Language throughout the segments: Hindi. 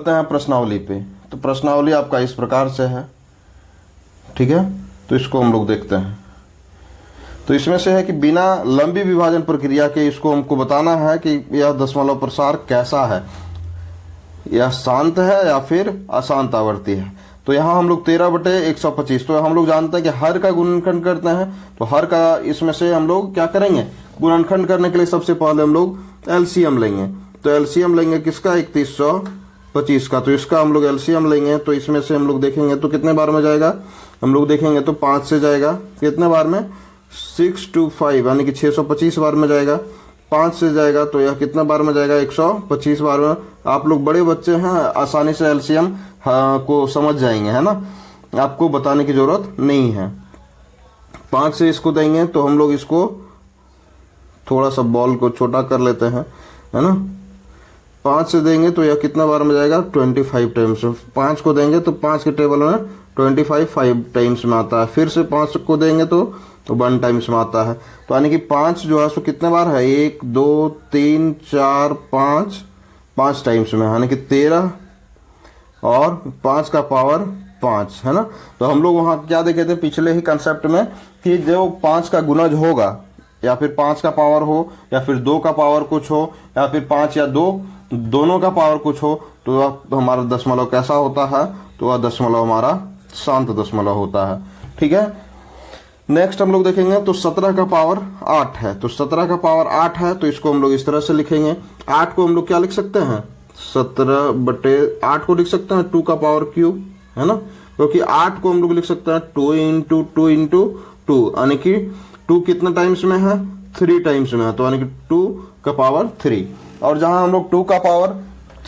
चलते हैं प्रश्नावली पे। तो प्रश्नावली आपका इस प्रकार से है, ठीक है। तो इसको हम लोग देखते हैं। तो इसमें से है कि बिना लंबी विभाजन प्रक्रिया के इसको हमको बताना है कि यह दशमलव प्रसार कैसा है, यह शांत है या फिर अशांत आवर्ती है। तो यहाँ हम लोग 13/125, तो हम लोग जानते हैं कि हर का गुणनखंड करते हैं। तो हर का इसमें से हम लोग क्या करेंगे, गुणनखंड करने के लिए सबसे पहले हम लोग एलसीएम लेंगे। तो एलसीएम लेंगे किसका, 3125 का। तो इसका हम लोग एलसीएम लेंगे। तो इसमें से हम लोग देखेंगे तो कितने बार में जाएगा, हम लोग देखेंगे तो 5 से जाएगा। कितने बार में, 625 यानी कि 625 बार में जाएगा। 5 से जाएगा तो यह कितना बार में जाएगा, 125 बार में। आप लोग बड़े बच्चे हैं, आसानी से एलसीएम को समझ जाएंगे, है ना, आपको बताने की जरूरत नहीं है। 5 से इसको देंगे तो हम लोग इसको थोड़ा सा बॉल को छोटा कर लेते हैं, है ना। 5 से देंगे तो यह कितना बार में जाएगा, 25 टाइम्स। 5 को देंगे तो 5 के टेबल में 25 5 टाइम्स में आता है। फिर से 5 को देंगे तो 1 टाइम्स में आता है। तो यानी कि 5 जो है सो कितने बार है, 1 2 3 4 5 टाइम्स में, यानी कि 13 और 5 का पावर 5, है ना। तो हम लोग वहां क्या देखे थे पिछले ही कंसेप्ट में कि जो 5 का गुणज होगा, या फिर 5 का पावर हो, या फिर 2 का पावर कुछ हो, या फिर 5 या 2 दोनों का पावर कुछ हो, तो हमारा दशमलव कैसा होता है, तो वह दशमलव हमारा शांत दशमलव होता है, ठीक है। नेक्स्ट हम लोग देखेंगे तो 17 का पावर 8 है। तो 17 का पावर 8 है, तो इसको हम लोग इस तरह से लिखेंगे। 8 को हम लोग क्या लिख सकते हैं, 17/8 को लिख सकते हैं 2 का पावर क्यूब, है ना। क्योंकि 8 को हम लोग लिख सकते हैं 2 इंटू 2 इंटू 2, यानी कि 2 कितना टाइम्स में है, 3 टाइम्स में है। तो यानी कि 2 का पावर 3। और जहां हम लोग 2 का पावर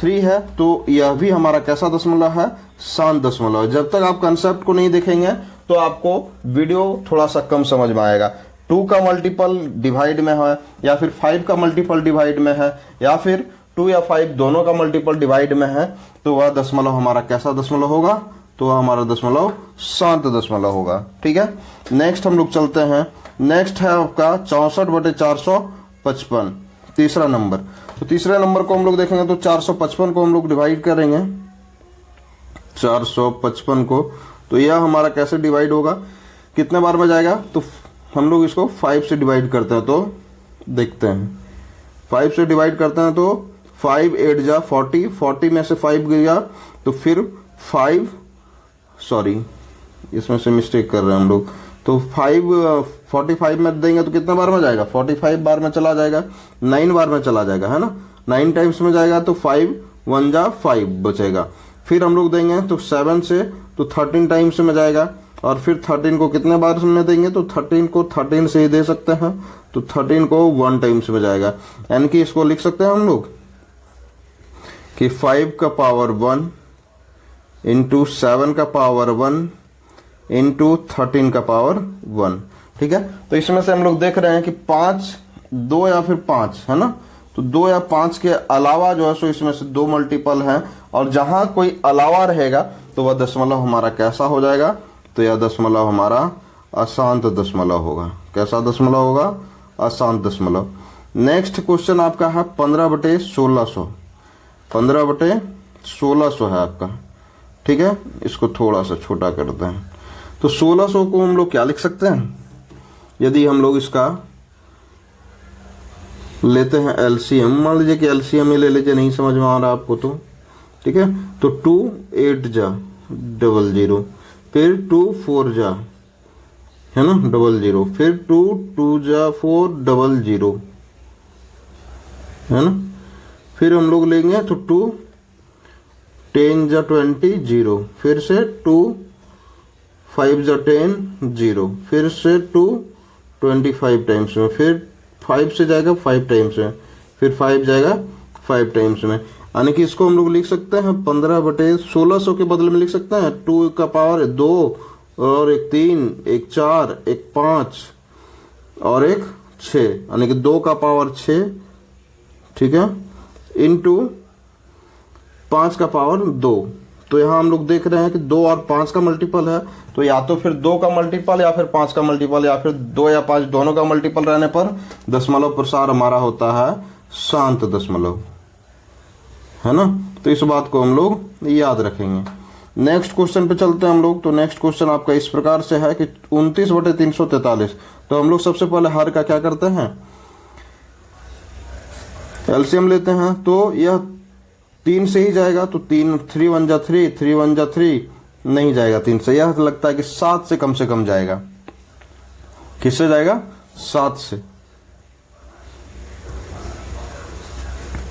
3 है, तो यह भी हमारा कैसा दशमलव है, शांत दशमलव। जब तक आप कंसेप्ट को नहीं देखेंगे तो आपको वीडियो थोड़ा सा कम समझ में आएगा। 2 का मल्टीपल डिवाइड में है, या फिर 5 का मल्टीपल डिवाइड में है, या फिर 2 या 5 दोनों का मल्टीपल डिवाइड में है, तो वह दशमलव हमारा कैसा दशमलव होगा, तो वह हमारा दशमलव शांत दशमलव होगा, ठीक है। नेक्स्ट हम लोग चलते हैं। नेक्स्ट है आपका 64/455, तीसरा नंबर। तो तीसरे नंबर को हम लोग देखेंगे तो 455 को हम लोग डिवाइड करेंगे, 455 को। तो यह हमारा कैसे डिवाइड होगा, कितने बार में जाएगा, तो हम लोग इसको 5 से डिवाइड करते हैं। तो देखते हैं, 5 से डिवाइड करते हैं तो 5 8 जा 40, 40 में से 5 गया तो फिर 5, सॉरी इसमें से मिस्टेक कर रहे हैं हम लोग। तो 45 में देंगे तो कितने बार में जाएगा, 45 बार में चला जाएगा, 9 बार में चला जाएगा, है ना। 9 टाइम्स में जाएगा तो 5 1 जा 5 बचेगा। फिर हम लोग देंगे तो 7 से तो 13 टाइम्स में जाएगा। और फिर 13 को कितने बार में देंगे, तो 13 को 13 से ही दे सकते हैं। तो 13 को 1 टाइम्स में जाएगा। यानी कि इसको लिख सकते हैं हम लोग कि 5 का पावर 1 इंटू 7 का पावर 1 इंटू 13 का पावर 1, ठीक है। तो इसमें से हम लोग देख रहे हैं कि 5 2 या फिर 5, है ना। तो 2 या 5 के अलावा जो है सो इसमें से 2 मल्टीपल है, और जहां कोई अलावा रहेगा तो वह दशमलव हमारा कैसा हो जाएगा, तो यह दशमलव हमारा अशांत दशमलव होगा। कैसा दशमलव होगा, अशांत दशमलव। नेक्स्ट क्वेश्चन आपका है 15/1600, 15/1600 है आपका, ठीक है। इसको थोड़ा सा छोटा करते हैं। तो 1600 को हम लोग क्या लिख सकते हैं, यदि हम लोग इसका लेते हैं एलसीएम, मान लीजिए कि एलसीएम ही ले लीजिए, नहीं समझ में आ रहा आपको तो, ठीक है। तो 2 8 जा 00, फिर 2 4 जा, है ना 00, फिर 2 2 जा 4 00, है ना। फिर हम लोग लेंगे तो 2 10 जा 20 0, फिर से 2 5 जा 10 0, फिर से 2 25 टाइम्स में, फिर 5 से जाएगा 5 टाइम्स में, फिर 5 जाएगा 5 टाइम्स में। यानी कि इसको हम लोग लिख सकते हैं 15/1600 के बदले में लिख सकते हैं 2 का पावर 2 और 1 3 1 4 1 5 और 1 6, यानी कि 2 का पावर 6, ठीक है, इंटू 5 का पावर 2। तो यहाँ हम लोग देख रहे हैं कि 2 और 5 का मल्टीपल है, तो या तो फिर 2 का मल्टीपल या फिर 5 का मल्टीपल, या फिर 2 या 5 दोनों का मल्टीपल रहने पर दशमलव प्रसार हमारा होता है शांत दशमलव, है ना। तो इस बात को हम लोग याद रखेंगे। नेक्स्ट क्वेश्चन पे चलते हैं हम लोग। तो नेक्स्ट क्वेश्चन आपका इस प्रकार से है कि 29/343। तो हम लोग सबसे पहले हर का क्या करते हैं, एलसीएम लेते हैं। तो यह 3 से ही जाएगा, तो 3 1 जा 3, 3 1 जा 3, नहीं जाएगा 3 से। यह लगता है कि 7 से कम जाएगा। किससे जाएगा, 7 से।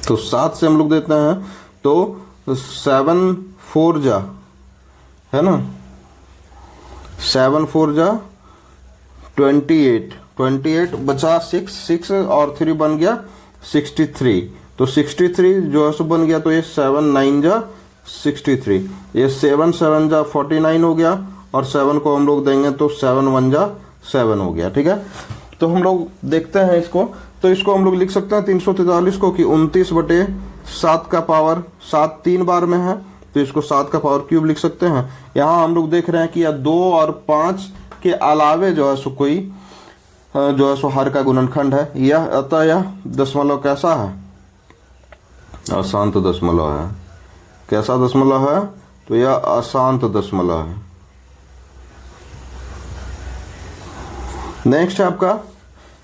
तो 7 से हम लोग देते हैं, तो 7 4 जा, है ना, 7 4 जा 28 बचा 6 और 3 बन गया 63। तो 63 जो है सो बन गया। तो ये 7 9 जा 63, ये 7 7 जा 49 हो गया, और 7 को हम लोग देंगे तो 7 1 जा 7 हो गया। ठीक है, तो हम लोग देखते हैं इसको। तो इसको हम लोग लिख सकते हैं 343 को कि 29/7 का पावर 7 3 बार में है, तो इसको 7 का पावर क्यूब लिख सकते हैं। यहाँ हम लोग देख रहे हैं कि यह 2 और 5 के अलावे जो है सो कोई जो है सो हर का गुणनखंड है। यह अतः यह दशमलव कैसा है, अशांत दशमलव है। कैसा दशमलव है, तो यह अशांत दशमलव है। नेक्स्ट है आपका,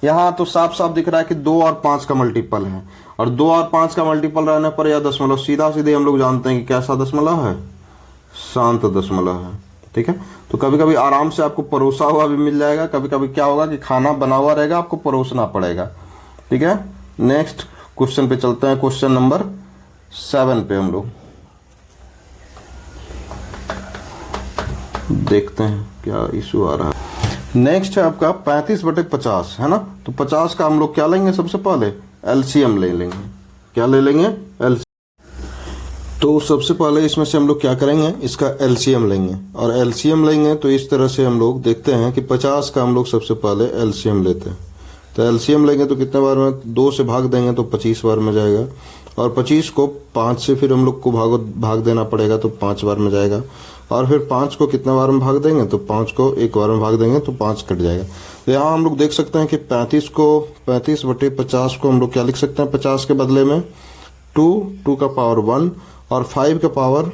यहाँ तो साफ साफ दिख रहा है कि 2 और 5 का मल्टीपल है, और 2 और 5 का मल्टीपल रहने पर यह दशमलव सीधा सीधे हम लोग जानते हैं कि कैसा दशमलव है, शांत दशमलव है। ठीक है, तो कभी कभी आराम से आपको परोसा हुआ भी मिल जाएगा, कभी कभी क्या होगा कि खाना बना हुआ रहेगा, आपको परोसना पड़ेगा। ठीक है, नेक्स्ट क्वेश्चन पे चलते हैं। क्वेश्चन नंबर 7 पे हम लोग देखते हैं क्या इशू आ रहा है। नेक्स्ट है आपका 35/50, है ना। तो 50 का हम लोग क्या लेंगे, सबसे पहले एलसीएम ले लेंगे। क्या ले लेंगे, एलसीएम। तो सबसे पहले इसमें से हम लोग क्या करेंगे, इसका एलसीएम लेंगे, और एलसीएम लेंगे तो इस तरह से हम लोग देखते हैं कि 50 का हम लोग सबसे पहले एलसीएम लेते हैं। तो एलसीएम लेंगे तो कितने बार में, 2 से भाग देंगे तो 25 बार में जाएगा, और 25 को 5 से फिर हम लोग को भाग देना पड़ेगा, तो 5 बार में जाएगा, और फिर 5 को कितने बार में भाग देंगे, तो 5 को 1 बार में भाग देंगे तो 5 कट जाएगा। तो यहाँ हम लोग देख सकते हैं कि 35/50 को हम लोग क्या लिख सकते हैं, 50 के बदले में 2 का पावर 1 और 5 का पावर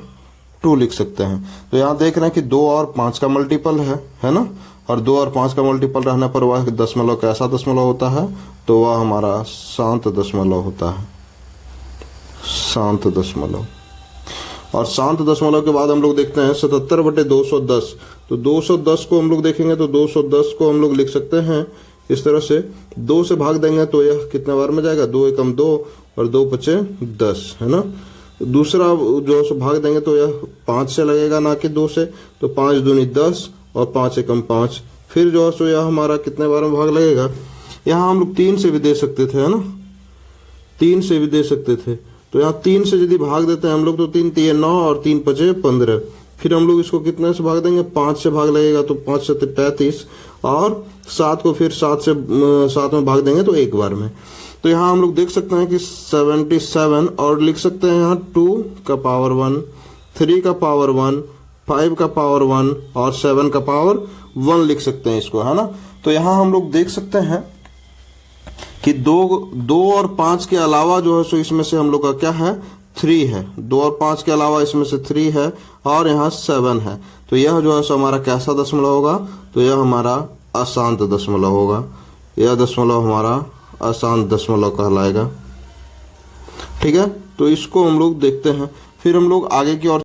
2 लिख सकते हैं। तो यहाँ देख रहे हैं कि 2 और 5 का मल्टीपल है ना, और 2 और 5 का मल्टीपल रहने पर वह दशमलव कैसा दशमलव होता है, तो वह हमारा शांत दशमलव होता है, शांत दशमलव। और शांत दशमलव के बाद हम लोग देखते हैं 77/210। तो 210 को हम लोग देखेंगे तो 210 को हम लोग लिख सकते हैं इस तरह से, 2 से भाग देंगे तो यह कितने बार में जाएगा, 2 एकम 2 और 2 पचे 10, है ना। दूसरा जो है सो भाग देंगे तो यह 5 से लगेगा, ना कि 2 से, तो 5 दूनी 10 और 5 एकम 5। फिर जो है सो यह हमारा कितने बार में भाग लगेगा, यहाँ हम लोग 3 से भी दे सकते थे, है ना, 3 से भी दे सकते थे। तो यहाँ 3 से यदि भाग देते हैं हम लोग तो 3 3 9 और 3 5 15। फिर हम लोग इसको कितने से भाग देंगे, 5 से भाग लगेगा तो 5 से 35, और 7 को फिर 7 में भाग देंगे तो 1 बार में। तो यहाँ हम लोग देख सकते हैं कि 77, और लिख सकते हैं यहाँ 2 का पावर 1, 3 का पावर 1, 5 का पावर 1 और 7 का पावर 1 लिख सकते हैं इसको, है ना। तो यहाँ हम लोग देख सकते हैं कि 2 और 5 के अलावा जो है सो इसमें से हम लोग का क्या है, 3 है। 2 और 5 के अलावा इसमें से 3 है, और यहाँ 7 है। तो यह जो है सो हमारा कैसा दशमलव होगा, तो यह हमारा अशांत दशमलव होगा। यह दशमलव हमारा अशांत दशमलव कहलाएगा। ठीक है, तो इसको हम लोग देखते हैं। फिर हम लोग आगे की ओर